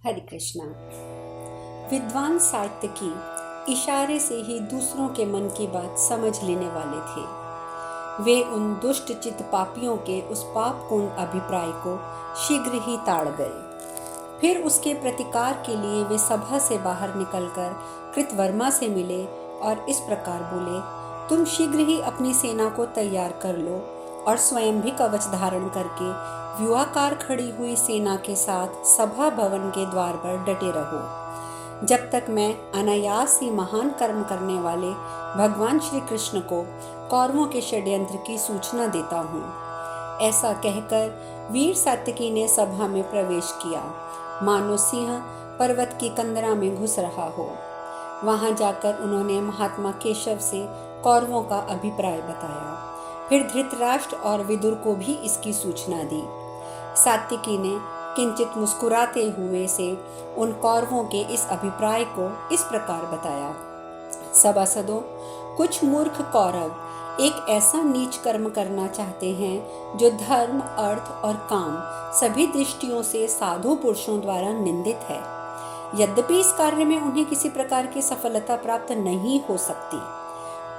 हरे कृष्णा। विद्वान सात्विकी इशारे से ही दूसरों के मन की बात समझ लेने वाले थे। वे उन दुष्ट चित्त पापियों के उस पापपूर्ण अभिप्राय को शीघ्र ही ताड़ गए। फिर उसके प्रतिकार के लिए वे सभा से बाहर निकलकर कृतवर्मा से मिले और इस प्रकार बोले, तुम शीघ्र ही अपनी सेना को तैयार कर लो और स्वयं भी कवच धारण करके व्यूहाकार खड़ी हुई सेना के साथ सभा भवन के द्वार पर डटे रहो, जब तक मैं अनायास ही महान कर्म करने वाले भगवान श्री कृष्ण को कौरवों के षड्यंत्र की सूचना देता हूँ। ऐसा कहकर वीर सात्विकी ने सभा में प्रवेश किया, मानो सिंह पर्वत की कंदरा में घुस रहा हो। वहां जाकर उन्होंने महात्मा केशव से कौरवों का अभिप्राय बताया। फिर धृतराष्ट्र और विदुर को भी इसकी सूचना दी। सात्विकी ने किंचित मुस्कुराते हुए से उन कौरवों के इस अभिप्राय को इस प्रकार बताया, सभासदों, कुछ मूर्ख कौरव एक ऐसा नीच कर्म करना चाहते हैं जो धर्म, अर्थ और काम सभी दृष्टियों से साधु पुरुषों द्वारा निंदित है। यद्यपि इस कार्य में उन्हें किसी प्रकार की सफलता प्राप्त नहीं हो सकती।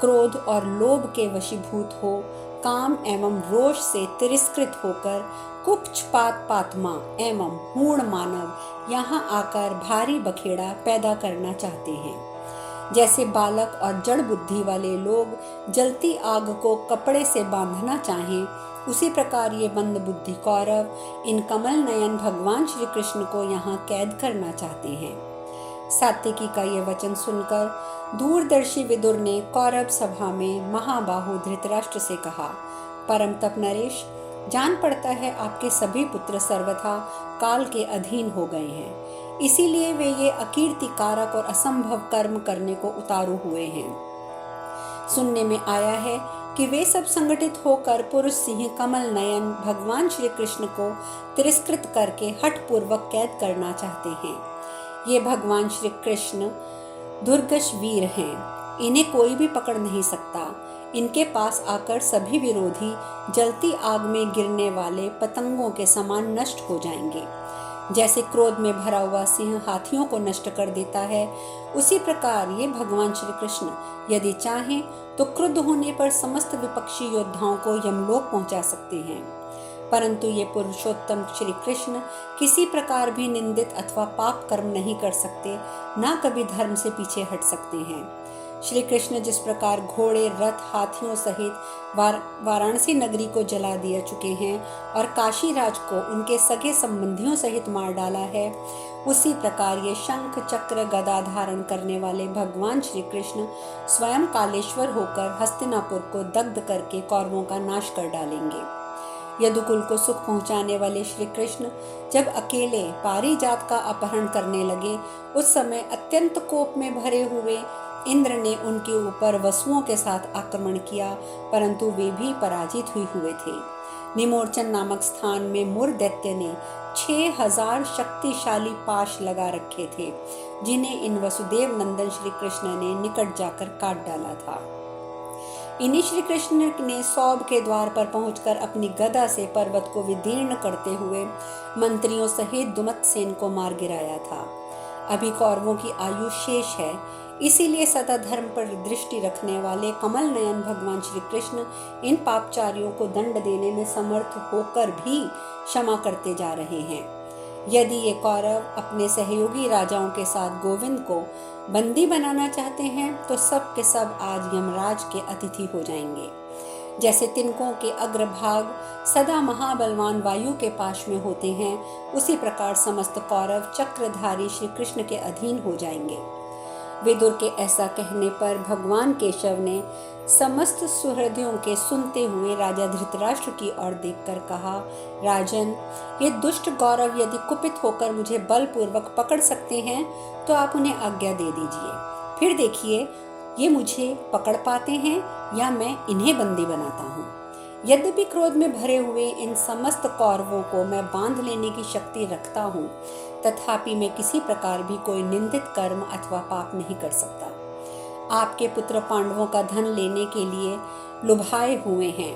क्रोध और लोभ के वशीभूत हो, काम एवं रोष से तिरस्कृत होकर कुपक्षपात पात्मा एवं मूढ़ मानव यहाँ आकर भारी बखेड़ा पैदा करना चाहते हैं। जैसे बालक और जड़ बुद्धि वाले लोग जलती आग को कपड़े से बांधना चाहें, उसी प्रकार ये मंद बुद्धि कौरव इन कमल नयन भगवान श्री कृष्ण को यहाँ कैद करना चाहते हैं। सात्विकी का ये वचन सुनकर दूरदर्शी विदुर ने कौरव सभा में महाबाहु धृतराष्ट्र से कहा, परम तप नरेश, जान पड़ता है आपके सभी पुत्र सर्वथा काल के अधीन हो गए हैं, इसीलिए वे ये अकीर्ति कारक और असंभव कर्म करने को उतारू हुए हैं। सुनने में आया है कि वे सब संगठित होकर पुरुष सिंह कमल नयन भगवान श्री कृष्ण को तिरस्कृत करके हठ पूर्वक कैद करना चाहते हैं। ये भगवान श्री कृष्ण दुर्गश वीर हैं, इन्हें कोई भी पकड़ नहीं सकता। इनके पास आकर सभी विरोधी जलती आग में गिरने वाले पतंगों के समान नष्ट हो जाएंगे। जैसे क्रोध में भरा हुआ सिंह हाथियों को नष्ट कर देता है, उसी प्रकार ये भगवान श्री कृष्ण यदि चाहें तो क्रुद्ध होने पर समस्त विपक्षी योद्धाओं को यमलोक पहुंचा सकते हैं। परंतु ये पुरुषोत्तम श्री कृष्ण किसी प्रकार भी निंदित अथवा पाप कर्म नहीं कर सकते, ना कभी धर्म से पीछे हट सकते हैं। श्री कृष्ण जिस प्रकार घोड़े, रथ, हाथियों सहित वाराणसी नगरी को जला दिया चुके हैं और काशी राज को उनके सगे संबंधियों सहित मार डाला है, उसी प्रकार ये शंख चक्र गदा धारण करने वाले भगवान श्री कृष्ण स्वयं कालेश्वर होकर हस्तिनापुर को दग्ध करके कौरवों का नाश कर डालेंगे। यदुकुल को सुख पहुंचाने वाले श्री कृष्ण जब अकेले पारिजात का अपहरण करने लगे, उस समय अत्यंत कोप में भरे हुए इंद्र ने उनके ऊपर वसुओं के साथ आक्रमण किया, परंतु वे भी पराजित हुए थे। निमोर्चन नामक स्थान में मुर दैत्य ने 6000 शक्तिशाली पाश लगा रखे थे, जिन्हें इन वसुदेव नंदन श्री कृष्ण ने निकट जाकर काट डाला था। इन्हीं श्री कृष्ण ने सौब के द्वार पर पहुंचकर अपनी गदा से पर्वत को विदीर्ण करते हुए मंत्रियों सहित दुमतसेन को मार गिराया था। अभी कौरवों की आयु शेष है, इसीलिए सदा धर्म पर दृष्टि रखने वाले कमल नयन भगवान श्री कृष्ण इन पापचारियों को दंड देने में समर्थ होकर भी क्षमा करते जा रहे हैं। यदि ये कौरव अपने सहयोगी राजाओं के साथ गोविंद को बंदी बनाना चाहते हैं, तो सब के सब आज यमराज के अतिथि हो जाएंगे। जैसे तिनकों के अग्रभाग सदा महाबलवान वायु के पाश में होते हैं, उसी प्रकार समस्त कौरव चक्रधारी श्री कृष्ण के अधीन हो जाएंगे। विदुर के ऐसा कहने पर भगवान केशव ने समस्त सुहृदयों के सुनते हुए राजा धृतराष्ट्र की ओर देखकर कहा, राजन, ये दुष्ट गौरव यदि कुपित होकर मुझे बलपूर्वक पकड़ सकते हैं तो आप उन्हें आज्ञा दे दीजिए। फिर देखिए ये मुझे पकड़ पाते हैं या मैं इन्हें बंदी बनाता हूँ। यद्यपि क्रोध में भरे हुए इन समस्त कौरवों को मैं बांध लेने की शक्ति रखता हूँ, तथापि मैं किसी प्रकार भी कोई निंदित कर्म अथवा पाप नहीं कर सकता। आपके पुत्र पांडवों का धन लेने के लिए लुभाए हुए हैं,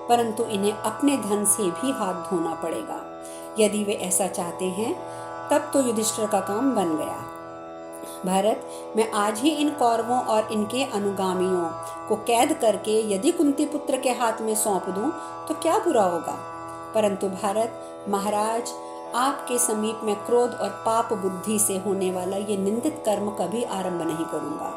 परंतु इन्हें अपने धन से भी हाथ धोना पड़ेगा। यदि वे ऐसा चाहते हैं तब तो युधिष्ठिर का काम बन गया। भरत, मैं आज ही इन कौरवों और इनके अनुगामियों को कैद करके यदि कुंती पुत्र के हाथ में सौंप दूं तो क्या बुरा होगा। परंतु भारत महाराज, आपके समीप में क्रोध और पाप बुद्धि से होने वाला ये निंदित कर्म कभी आरंभ नहीं करूंगा।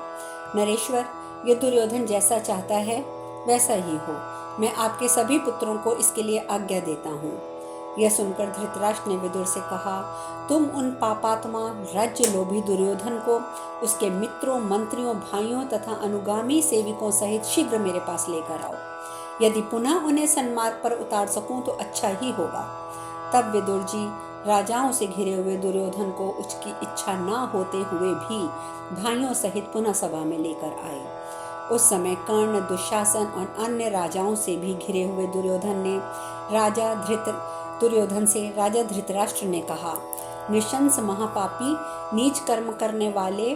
नरेश्वर, ये दुर्योधन जैसा चाहता है वैसा ही हो। मैं आपके सभी पुत्रों को इसके लिए आज्ञा देता हूँ। यह सुनकर धृतराष्ट्र ने विदुर से कहा, तुम उन पापात्मा राज्य लोभी दुर्योधन को उसके मित्रों, मंत्रियों, भाइयों तथा अनुगामी सेविकों सहित शीघ्र मेरे पास लेकर आओ। यदि पुनः उन्हें सन्मार्ग पर उतार सकूं तो अच्छा ही होगा। तब विदुर जी राजाओं से घिरे हुए दुर्योधन को उसकी इच्छा न होते हुए भी भाइयों सहित पुनः सभा में लेकर आए। उस समय कर्ण, दुशासन और अन्य राजाओं से भी घिरे हुए दुर्योधन से राजा धृतराष्ट्र ने कहा, नृशंस महापापी, नीच कर्म करने वाले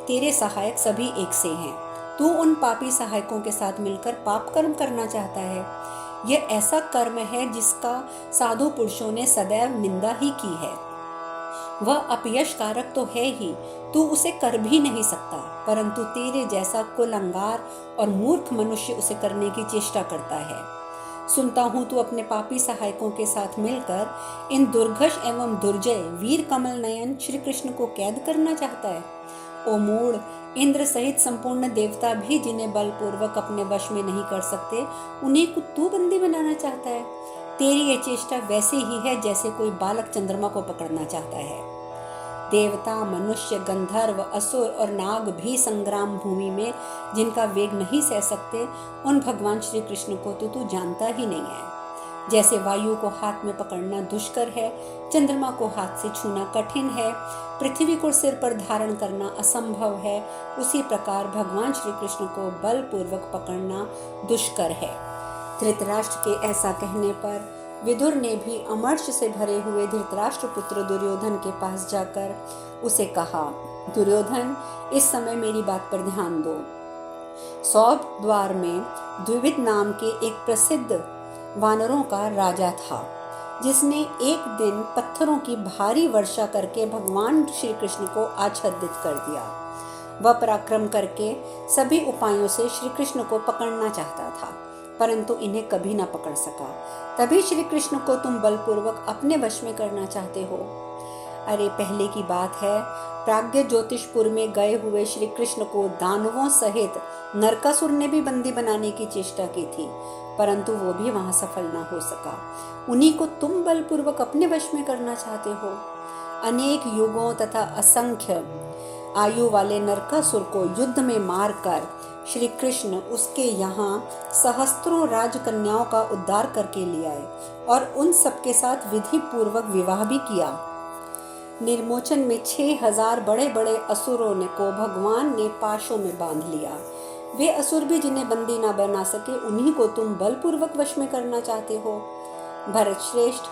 तेरे सहायक सभी एक से हैं। तू उन पापी सहायकों के साथ मिलकर पाप कर्म करना चाहता है। यह ऐसा कर्म है जिसका साधु पुरुषों ने सदैव निंदा ही की है। वह अपयश कारक तो है ही, तू उसे कर भी नहीं सकता, परंतु तेरे जैसा कुलंगार और मूर्ख मनुष्य उसे करने की चेष्टा करता है। सुनता हूँ तू अपने पापी सहायकों के साथ मिलकर इन दुर्घष एवं दुर्जय वीर कमल नयन श्री कृष्ण को कैद करना चाहता है। ओ मूढ़, इंद्र सहित संपूर्ण देवता भी जिन्हें बलपूर्वक अपने वश में नहीं कर सकते, उन्हें को तू बंदी बनाना चाहता है। तेरी ये चेष्टा वैसे ही है जैसे कोई बालक चंद्रमा को पकड़ना चाहता है। देवता, मनुष्य, गंधर्व, असुर और नाग भी संग्राम भूमि में जिनका वेग नहीं सह सकते, उन भगवान श्री कृष्ण को तो तू जानता ही नहीं है। जैसे वायु को हाथ में पकड़ना दुष्कर है, चंद्रमा को हाथ से छूना कठिन है, पृथ्वी को सिर पर धारण करना असंभव है, उसी प्रकार भगवान श्री कृष्ण को बलपूर्वक पकड़ना दुष्कर है। धृतराष्ट्र के ऐसा कहने पर विदुर ने भी अमर्ष से भरे हुए धृतराष्ट्र पुत्र दुर्योधन के पास जाकर उसे कहा, दुर्योधन, इस समय मेरी बात पर ध्यान दो। सौभ द्वार में द्विविद नाम के एक प्रसिद्ध वानरों का राजा था, जिसने एक दिन पत्थरों की भारी वर्षा करके भगवान श्री कृष्ण को आच्छादित कर दिया। वह पराक्रम करके सभी उपायों से श्री कृष्ण को पकड़ना चाहता था, परंतु इन्हें कभी ना पकड़ सका। तभी श्री कृष्ण को तुम बलपूर्वक अपने वश में करना चाहते हो। अरे, पहले की बात है, प्राग्ञ ज्योतिषपुर में गए हुए श्री कृष्ण को दानवों सहित नरकासुर ने भी बंदी बनाने की चेष्टा की थी, परंतु वो भी वहां सफल ना हो सका। उन्हीं को तुम बलपूर्वक अपने वश में करना चाहते हो। अनेक युगों तथा असंख्य आयु वाले नरकासुर को युद्ध में मारकर श्री कृष्ण उसके यहाँ सहस्त्रों राजकन्याओं का उद्धार करके ले आए और उन सबके साथ विधि पूर्वक विवाह भी किया। निर्मोचन में 6000 बड़े बड़े असुरों को भगवान ने पाशों में बांध लिया। वे असुर भी जिन्हें बंदी ना बना सके, उन्हीं को तुम बलपूर्वक वश में करना चाहते हो। भरत श्रेष्ठ,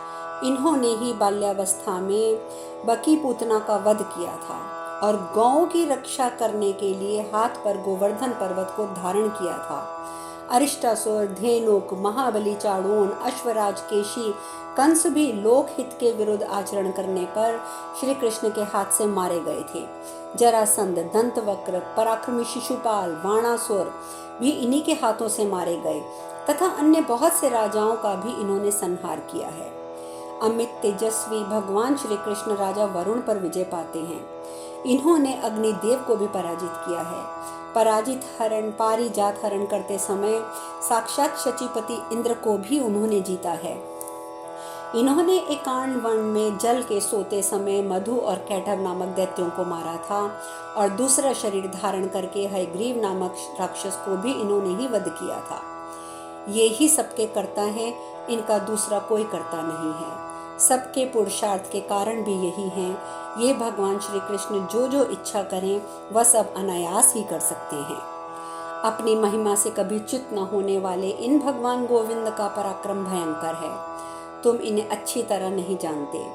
इन्होंने ही बाल्यावस्था में बकी पूतना का वध किया था और गौओं की रक्षा करने के लिए हाथ पर गोवर्धन पर्वत को धारण किया था। अरिष्टासुर, धेनुक, महाबली चाणूर, अश्वराज केशी, कंस भी लोकहित के विरुद्ध आचरण करने पर श्री कृष्ण के हाथ से मारे गए थे। जरासंध, दंतवक्र, पराक्रमी शिशुपाल, बाणासुर भी इन्हीं के हाथों से मारे गए तथा अन्य बहुत से राजाओं का भी इन्होंने संहार किया है। अमित तेजस्वी भगवान श्री कृष्ण राजा वरुण पर विजय पाते हैं। इन्होंने अग्निदेव को भी पराजित किया है। पराजित हरण, पारिजात हरण करते समय साक्षात शचीपति इंद्र को भी उन्होंने जीता है। इन्होंने एकांड वन में जल के सोते समय मधु और कैटभ नामक दैत्यों को मारा था और दूसरा शरीर धारण करके हयग्रीव नामक राक्षस को भी इन्होंने ही वध किया था। ये ही सबके कर्ता हैं, इनका दूसरा कोई कर्ता नहीं है। सबके पुरुषार्थ के कारण भी यही हैं। ये भगवान श्री कृष्ण जो जो इच्छा करें वह सब अनायास ही कर सकते हैं। अपनी महिमा से कभी च्युत न होने वाले इन भगवान गोविंद का पराक्रम भयंकर है। तुम इन्हें अच्छी तरह नहीं जानते।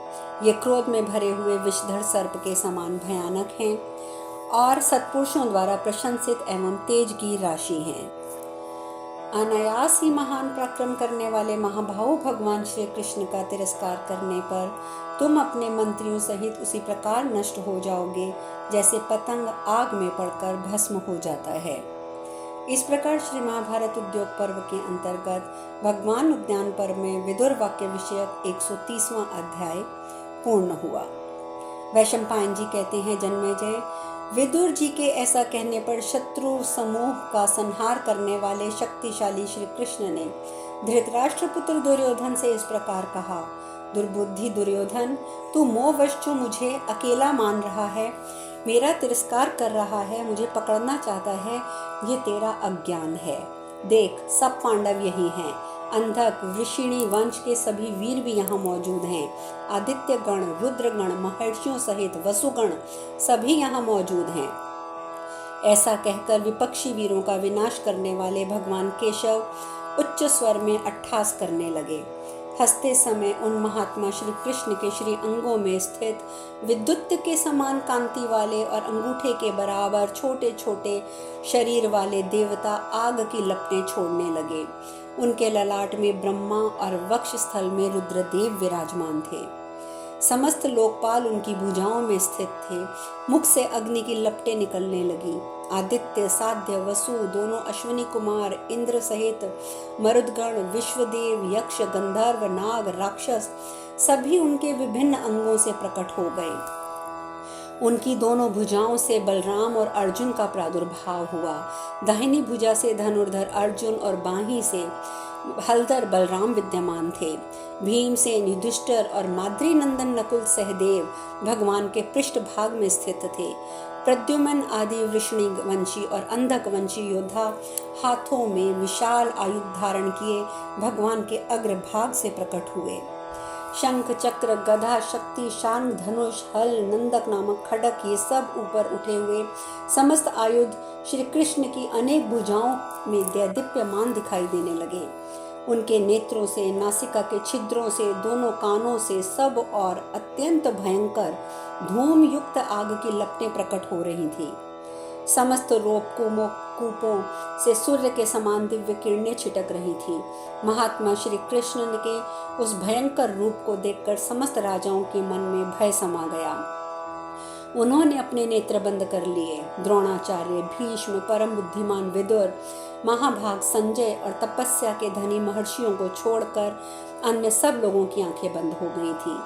ये क्रोध में भरे हुए विषधर सर्प के समान भयानक हैं और सत्पुरुषों द्वारा प्रशंसित एवं तेज की राशि हैं। अनायास ही महान पराक्रम करने वाले महाभाव भगवान श्री कृष्ण का तिरस्कार करने पर तुम अपने मंत्रियों सहित उसी प्रकार नष्ट हो जाओगे जैसे पतंग आग में पड़कर भस्म हो जाता है। इस प्रकार श्री महाभारत उद्योग पर्व के अंतर्गत भगवान उद्यान पर्व में विदुर वाक्य विषयक 130वां अध्याय पूर्ण हुआ। वैशंपायन जी कहते हैं, जन्मेजय, विदुर जी के ऐसा कहने पर शत्रु समूह का संहार करने वाले शक्तिशाली श्री कृष्ण ने धृतराष्ट्र पुत्र दुर्योधन से इस प्रकार कहा, दुर्बुद्धि दुर्योधन, तू मोहवश जो मुझे अकेला मान रहा है, मेरा तिरस्कार कर रहा है, मुझे पकड़ना चाहता है, ये तेरा अज्ञान है। देख, सब पांडव यही हैं। अंधक वृषिणी वंश के सभी वीर भी यहाँ मौजूद हैं। आदित्य गण, रुद्र गण, महर्षियों सहित वसुगण सभी यहाँ मौजूद हैं। ऐसा कहकर विपक्षी वीरों का विनाश करने वाले भगवान केशव उच्च स्वर में अट्ठास करने लगे। हंसते समय उन महात्मा श्री कृष्ण के श्री अंगों में स्थित विद्युत के समान कांति वाले और अंगूठे के बराबर छोटे छोटे शरीर वाले देवता आग की लपटें छोड़ने लगे। उनके ललाट में ब्रह्मा और वक्ष स्थल में रुद्रदेव विराजमान थे। समस्त लोकपाल उनकी भुजाओं में स्थित थे। मुख से अग्नि की लपटें निकलने लगी। आदित्य, साध्य, वसु, दोनों अश्विनी कुमार, इंद्र सहित मरुदगण, विश्वदेव, यक्ष, गंधर्व, नाग, राक्षस सभी उनके विभिन्न अंगों से प्रकट हो गए। उनकी दोनों भुजाओं से बलराम और अर्जुन का प्रादुर्भाव हुआ। दाहिनी भुजा से धनुर्धर अर्जुन और बाहीं से हलधर बलराम विद्यमान थे। भीमसेन, युधिष्ठिर और माद्री नंदन नकुल सहदेव भगवान के पृष्ठ भाग में स्थित थे। प्रद्युम्न आदि वृषणी वंशी और अंधक वंशी योद्धा हाथों में विशाल आयुध धारण किए भगवान के अग्रभाग से प्रकट हुए। शंख, चक्र, गदा, शक्ति, शांग, धनुष, हल, नंदक नामक खड़क, ये सब ऊपर उठे हुए समस्त आयुध श्री कृष्ण की अनेक भुजाओं में दैदीप्यमान दिखाई देने लगे। उनके नेत्रों से, नासिका के छिद्रों से, दोनों कानों से सब और अत्यंत भयंकर धूम युक्त आग की लपटें प्रकट हो रही थी। समस्त कूपों से सूर्य के समान दिव्य किरणें छिटक रही थी। महात्मा श्री कृष्ण के उस भयंकर रूप को देखकर समस्त राजाओं के मन में भय समा गया। उन्होंने अपने नेत्र बंद कर लिए। द्रोणाचार्य, भीष्म, परम बुद्धिमान विदुर, महाभाग संजय और तपस्या के धनी महर्षियों को छोड़कर अन्य सब लोगों की आंखें बंद हो गई थी।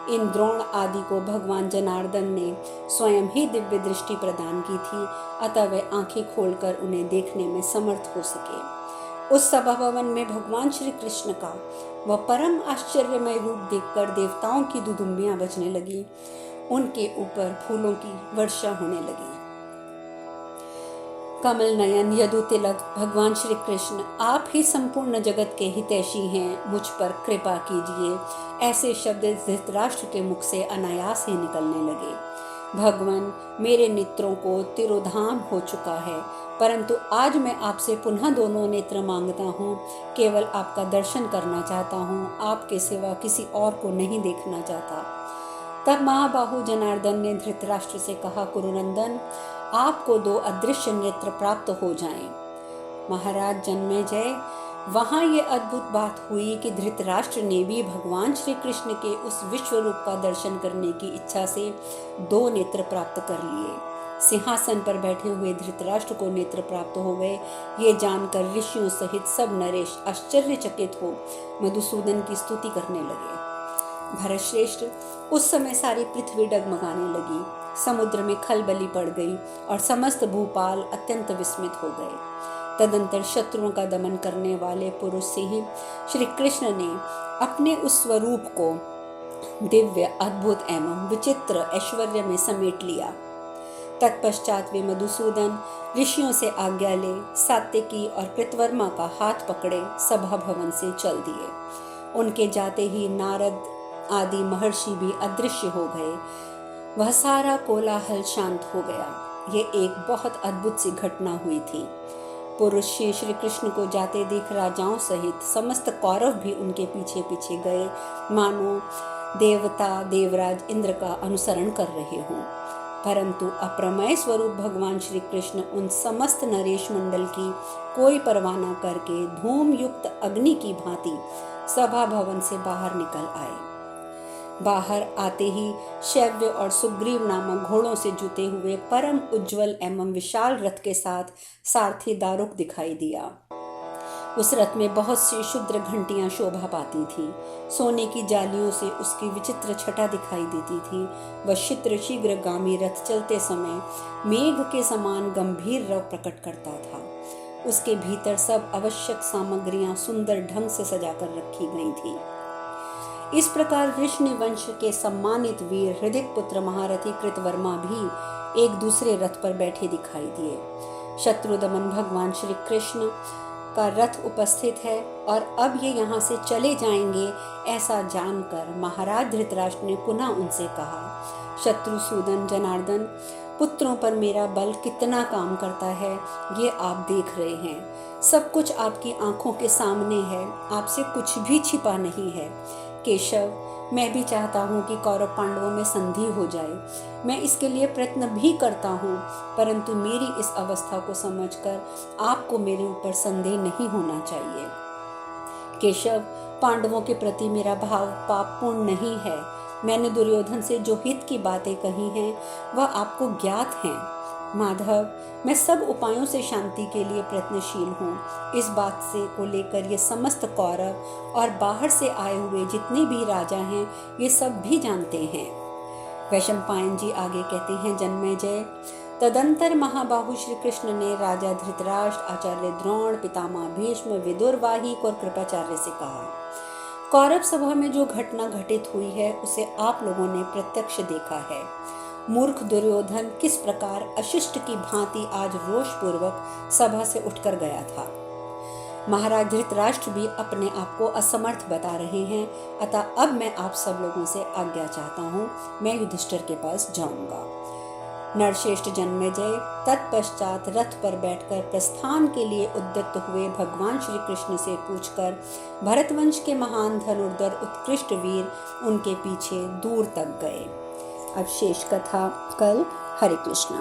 इन द्रोण आदि को भगवान जनार्दन ने स्वयं ही दिव्य दृष्टि प्रदान की थी, अतः वे आंखें खोलकर उन्हें देखने में समर्थ हो सके। उस सभा भवन में भगवान श्री कृष्ण का वह परम आश्चर्यमय रूप देखकर देवताओं की दुदुम्बियां बजने लगी। उनके ऊपर फूलों की वर्षा होने लगी। कमल नयन यदु तिलक भगवान श्री कृष्ण, आप ही संपूर्ण जगत के हितैषी हैं, मुझ पर कृपा कीजिए। ऐसे शब्द धृतराष्ट्र के मुख से अनायास ही निकलने लगे। भगवान, मेरे नेत्रों को तिरोधान हो चुका है, परंतु आज मैं आपसे पुनः दोनों नेत्र मांगता हूँ। केवल आपका दर्शन करना चाहता हूँ, आपके सिवा किसी और को नहीं देखना चाहता। तब महाबाहु जनार्दन ने धृतराष्ट्र से कहा, कुरुनंदन, आपको 2 अदृश्य नेत्र प्राप्त हो जाएं। महाराज जन्मेजय, वहां ये अद्भुत बात हुई कि धृतराष्ट्र ने भी भगवान श्री कृष्ण के उस विश्व रूप का दर्शन करने की इच्छा से 2 नेत्र प्राप्त कर लिए। सिंहासन पर बैठे हुए धृतराष्ट्र को नेत्र प्राप्त हो गए। ये जानकर ऋषियों सहित सब नरेश आश्चर्यचकित हो मधुसूदन की स्तुति करने लगे। भरतश्रेष्ठ, उस समय सारी पृथ्वी डगमगाने लगी। समुद्र में खलबली पड़ गई और समस्त भूपाल अत्यंत विस्मित हो गए। तदंतर शत्रुओं का दमन करने वाले पुरुष से ही श्री कृष्ण ने अपने उस स्वरूप को दिव्य, अद्भुत एवं विचित्र ऐश्वर्य में समेट लिया। तत्पश्चात वे मधुसूदन ऋषियों से आज्ञा ले सात्यकी और कृतवर्मा का हाथ पकड़े सभा भवन से चल दिए। उनके जाते ही नारद आदि महर्षि भी अदृश्य हो गए। वह सारा कोलाहल शांत हो गया। ये एक बहुत अद्भुत सी घटना हुई थी। पुरुष श्री कृष्ण को जाते देख राजाओं सहित समस्त कौरव भी उनके पीछे पीछे गए, मानो देवता देवराज इंद्र का अनुसरण कर रहे हों। परंतु अप्रमेय स्वरूप भगवान श्री कृष्ण उन समस्त नरेश मंडल की कोई परवाह न करके धूम युक्त अग्नि की भांति सभा भवन से बाहर निकल आए। बाहर आते ही शैव्य और सुग्रीव नामक घोड़ों से जुते हुए परम उज्जवल एवं विशाल रथ के साथ सारथी दारुक दिखाई दिया। उस रथ में बहुत सी क्षुद्र घंटियां शोभा पाती थीं। सोने की जालियों से उसकी विचित्र छटा दिखाई देती थी। वह शीघ्रगामी रथ चलते समय मेघ के समान गंभीर रव प्रकट करता था। उसके भीतर सब आवश्यक सामग्रियां सुंदर ढंग से सजाकर रखी गई थी। इस प्रकार वृष्णि वंश के सम्मानित वीर हृदिक पुत्र महारथी कृतवर्मा भी एक दूसरे रथ पर बैठे दिखाई दिए। शत्रुदमन भगवान श्री कृष्ण का रथ उपस्थित है और अब ये यहाँ से चले जाएंगे, ऐसा जानकर महाराज धृतराष्ट्र ने पुनः उनसे कहा, शत्रुसूदन जनार्दन, पुत्रों पर मेरा बल कितना काम करता है ये आप देख रहे हैं। सब कुछ आपकी आंखों के सामने है, आपसे कुछ भी छिपा नहीं है। केशव, मैं भी चाहता हूँ कि कौरव पांडवों में संधि हो जाए। मैं इसके लिए प्रयत्न भी करता हूँ, परंतु मेरी इस अवस्था को समझकर आपको मेरे ऊपर संदेह नहीं होना चाहिए। केशव, पांडवों के प्रति मेरा भाव पापपूर्ण नहीं है। मैंने दुर्योधन से जो हित की बातें कही हैं वह आपको ज्ञात हैं। माधव, मैं सब उपायों से शांति के लिए प्रयत्नशील हूँ। इस बात से को लेकर ये समस्त कौरव और बाहर से आए हुए जितने भी राजा हैं ये सब भी जानते हैं। वैशंपायन जी आगे कहते हैं, जन्मेजय, तदंतर महाबाहु श्री कृष्ण ने राजा धृतराष्ट्र, आचार्य द्रोण, पितामह भीष्म, विदुर, वाहिक और कृपाचार्य से कहा, कौरव सभा में जो घटना घटित हुई है उसे आप लोगों ने प्रत्यक्ष देखा है। मूर्ख दुर्योधन किस प्रकार अशिष्ट की भांति आज रोषपूर्वक सभा से उठकर गया था। महाराज धृतराष्ट्र भी अपने आप को असमर्थ बता रहे हैं। अतः अब मैं आप सब लोगों से आज्ञा चाहता हूँ, मैं युधिष्ठिर के पास जाऊंगा। नरश्रेष्ठ जन्मेजय तत्पश्चात रथ पर बैठकर प्रस्थान के लिए उद्यत हुए भगवान श्री कृष्ण से पूछकर भरतवंश के महान धनुर्धर उत्कृष्ट वीर उनके पीछे दूर तक गए। अब शेष कथा कल। हरे कृष्णा।